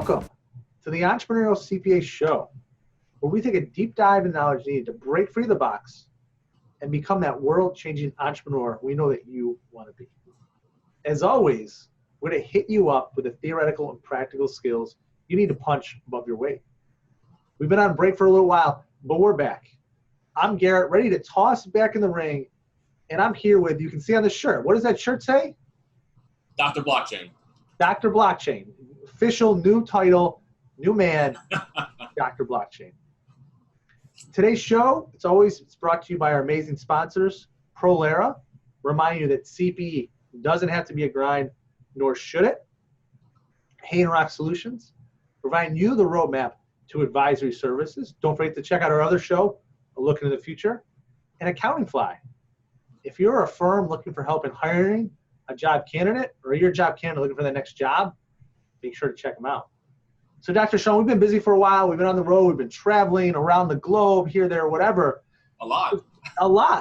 Welcome to the Entrepreneurial CPA Show, where we take a deep dive in knowledge needed to break free of the box and become that world-changing entrepreneur we know that you want to be. As always, we're going to hit you up with the theoretical and practical skills you need to punch above your weight. We've been on break for a little while, but we're back. I'm Garrett, ready to toss back in the ring, and I'm here with, you can see on the shirt, what does that shirt say? Dr. Blockchain. Dr. Blockchain. Official new title, new man, Dr. Blockchain. Today's show, it's brought to you by our amazing sponsors, Prolera, reminding you that CPE doesn't have to be a grind, nor should it. Hay & Rock Solutions, providing you the roadmap to advisory services. Don't forget to check out our other show, A Look into the Future. And Accounting Fly. If you're a firm looking for help in hiring a job candidate, or you're a job candidate looking for the next job, make sure to check them out. So Dr. Sean, we've been busy for a while. We've been on the road. We've been traveling around the globe, here, there, whatever. A lot.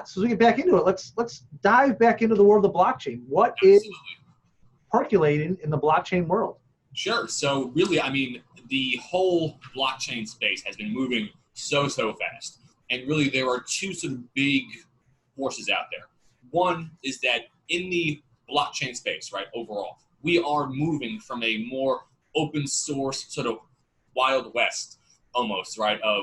So as we get back into it, let's dive back into the world of the blockchain. What Absolutely. is percolating in the blockchain world? Sure. So really, the whole blockchain space has been moving so fast. And really, there are two sort of big forces out there. One is that in the blockchain space, right, overall, we are moving from a more open source sort of Wild West almost, right, of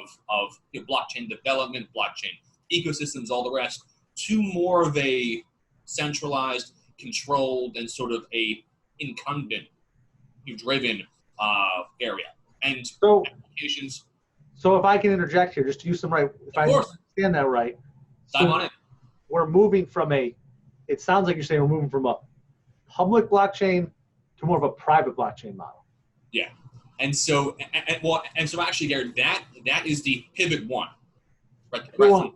blockchain development, blockchain ecosystems, all the rest, to more of a centralized, controlled, and sort of a incumbent-driven area. And So, applications. so if I can interject here, just to use some right, if I understand that right. Dive on it. We're moving from it sounds like you're saying we're moving from a public blockchain to more of a private blockchain model. Yeah. And so actually, Garrett, that is the pivot one, right? From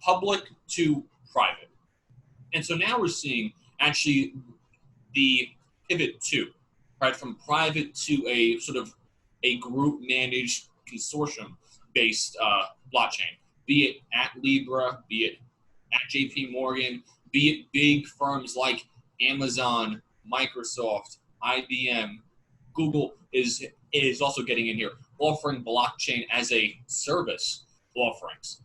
public to private. And so now we're seeing actually the pivot two, right? From private to a sort of a group managed consortium based blockchain, be it at Libra, be it at JP Morgan, be it big firms like Amazon, Microsoft, IBM, Google is also getting in here, offering blockchain as a service offerings.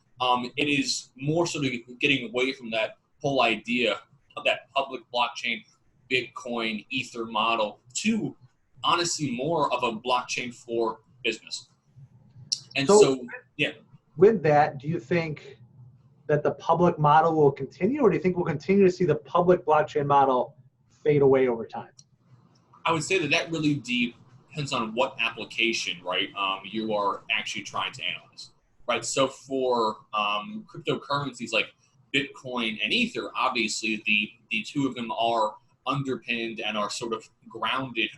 It is more sort of getting away from that whole idea of that public blockchain, Bitcoin, Ether model to honestly more of a blockchain for business. And so yeah. With that, do you think that the public model will continue, or do you think we'll continue to see the public blockchain model fade away over time? I would say that really depends on what application, right, you are actually trying to analyze, right? So for cryptocurrencies like Bitcoin and Ether, obviously the two of them are underpinned and are sort of grounded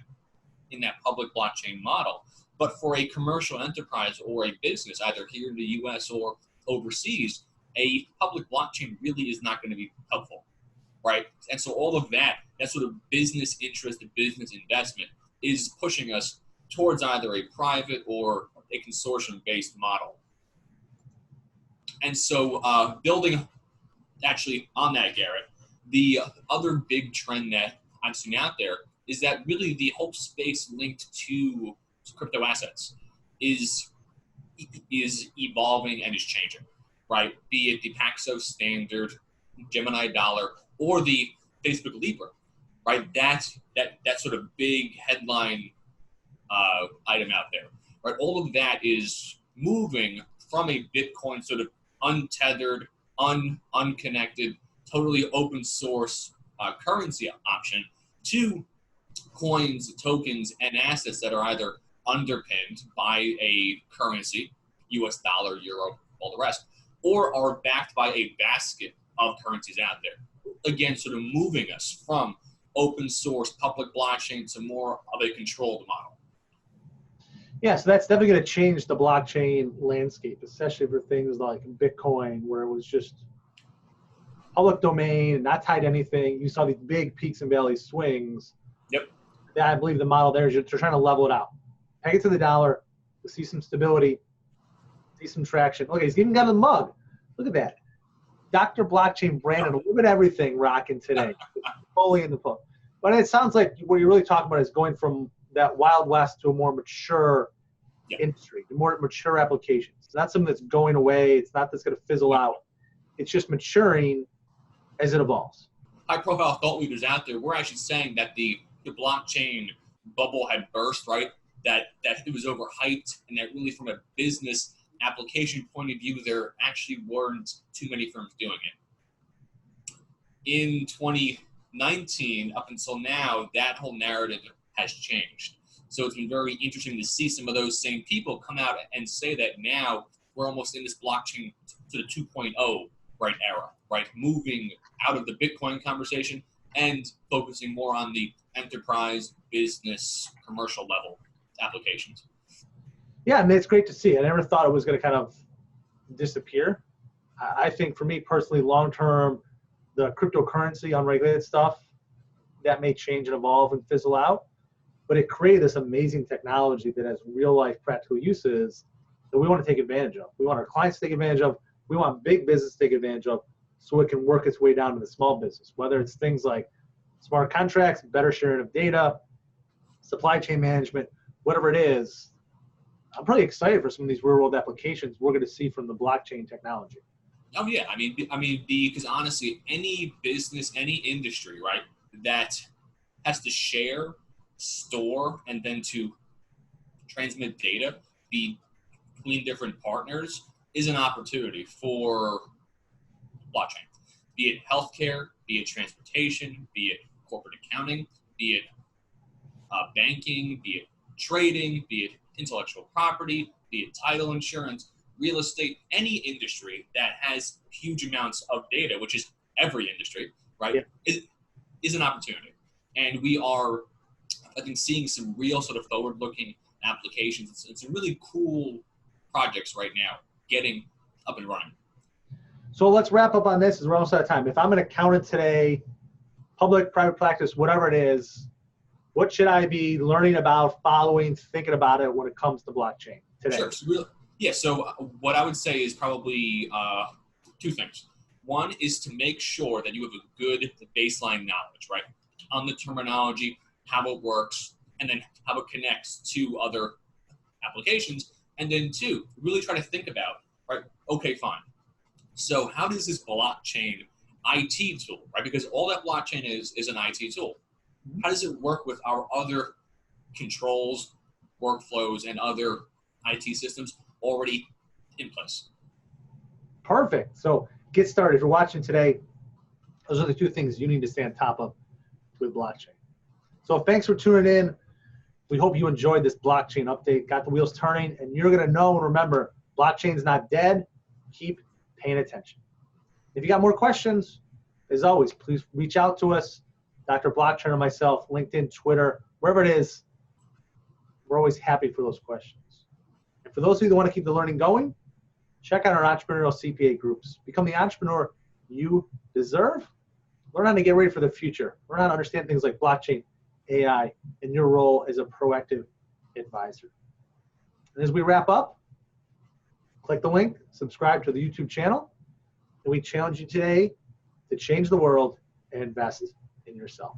in that public blockchain model. But for a commercial enterprise or a business, either here in the U.S. or overseas, a public blockchain really is not going to be helpful, right? And so all of that sort of business interest and business investment is pushing us towards either a private or a consortium-based model. And so building actually on that, Garrett, the other big trend that I'm seeing out there is that really the whole space linked to crypto assets is evolving and is changing, right? Be it the Paxos Standard, Gemini Dollar, or the Facebook Libra, right? That's that sort of big headline item out there, right? All of that is moving from a Bitcoin sort of untethered, unconnected, totally open source currency option to coins, tokens, and assets that are either underpinned by a currency, US dollar, euro, all the rest, or are backed by a basket of currencies out there. Again, sort of moving us from open source public blockchain to more of a controlled model. Yeah, so that's definitely going to change the blockchain landscape, especially for things like Bitcoin, where it was just public domain, not tied to anything. You saw these big peaks and valleys swings. Yep. I believe the model there is they're trying to level it out. Peg it to the dollar, see some stability, see some traction. Okay, he's even got a mug. Look at that. Dr. Blockchain Brandon, a little bit of everything rocking today. Fully in the book. But it sounds like what you're really talking about is going from that Wild West to a more mature Yeah. industry, more mature applications. It's not something that's going away. It's not that's going to fizzle out. It's just maturing as it evolves. High-profile thought leaders out there, we're actually saying that the blockchain bubble had burst, right? That it was overhyped, and that really from a business application point of view, there actually weren't too many firms doing it. In 2019, up until now, that whole narrative has changed. So it's been very interesting to see some of those same people come out and say that now we're almost in this blockchain to the 2.0 right era, right? Moving out of the Bitcoin conversation and focusing more on the enterprise, business, commercial level applications. Yeah, and it's great to see. I never thought it was going to kind of disappear. I think for me personally, long term, the cryptocurrency, unregulated stuff, that may change and evolve and fizzle out. But it created this amazing technology that has real life practical uses that we want to take advantage of. We want our clients to take advantage of. We want big business to take advantage of so it can work its way down to the small business, whether it's things like smart contracts, better sharing of data, supply chain management, whatever it is. I'm pretty excited for some of these real world applications we're going to see from the blockchain technology. Oh yeah, I mean, because honestly, any business, any industry, right, that has to share, store, and then to transmit data between different partners is an opportunity for blockchain. Be it healthcare, be it transportation, be it corporate accounting, be it banking, be it trading, be it intellectual property, be it title insurance, real estate, any industry that has huge amounts of data, which is every industry, right, is an opportunity. And we are, I think, seeing some real sort of forward-looking applications and some really cool projects right now getting up and running. So let's wrap up on this as we're almost out of time. If I'm an accountant today, public, private practice, whatever it is, what should I be learning about, following, thinking about it when it comes to blockchain today? Sure. So what I would say is probably two things. One is to make sure that you have a good baseline knowledge, right, on the terminology, how it works, and then how it connects to other applications. And then two, really try to think about, right, okay, fine. So how does this blockchain IT tool, right, because all that blockchain is an IT tool. How does it work with our other controls, workflows, and other IT systems already in place? Perfect. So get started. If you're watching today, those are the two things you need to stay on top of with blockchain. So thanks for tuning in. We hope you enjoyed this blockchain update, got the wheels turning, and you're going to know and remember, blockchain's not dead. Keep paying attention. If you got more questions, as always, please reach out to us, Dr. Blockchain or myself, LinkedIn, Twitter, wherever it is. We're always happy for those questions. And for those of you that want to keep the learning going, check out our entrepreneurial CPA groups. Become the entrepreneur you deserve. Learn how to get ready for the future. Learn how to understand things like blockchain, AI, and your role as a proactive advisor. And as we wrap up, click the link, subscribe to the YouTube channel, and we challenge you today to change the world and invest in yourself.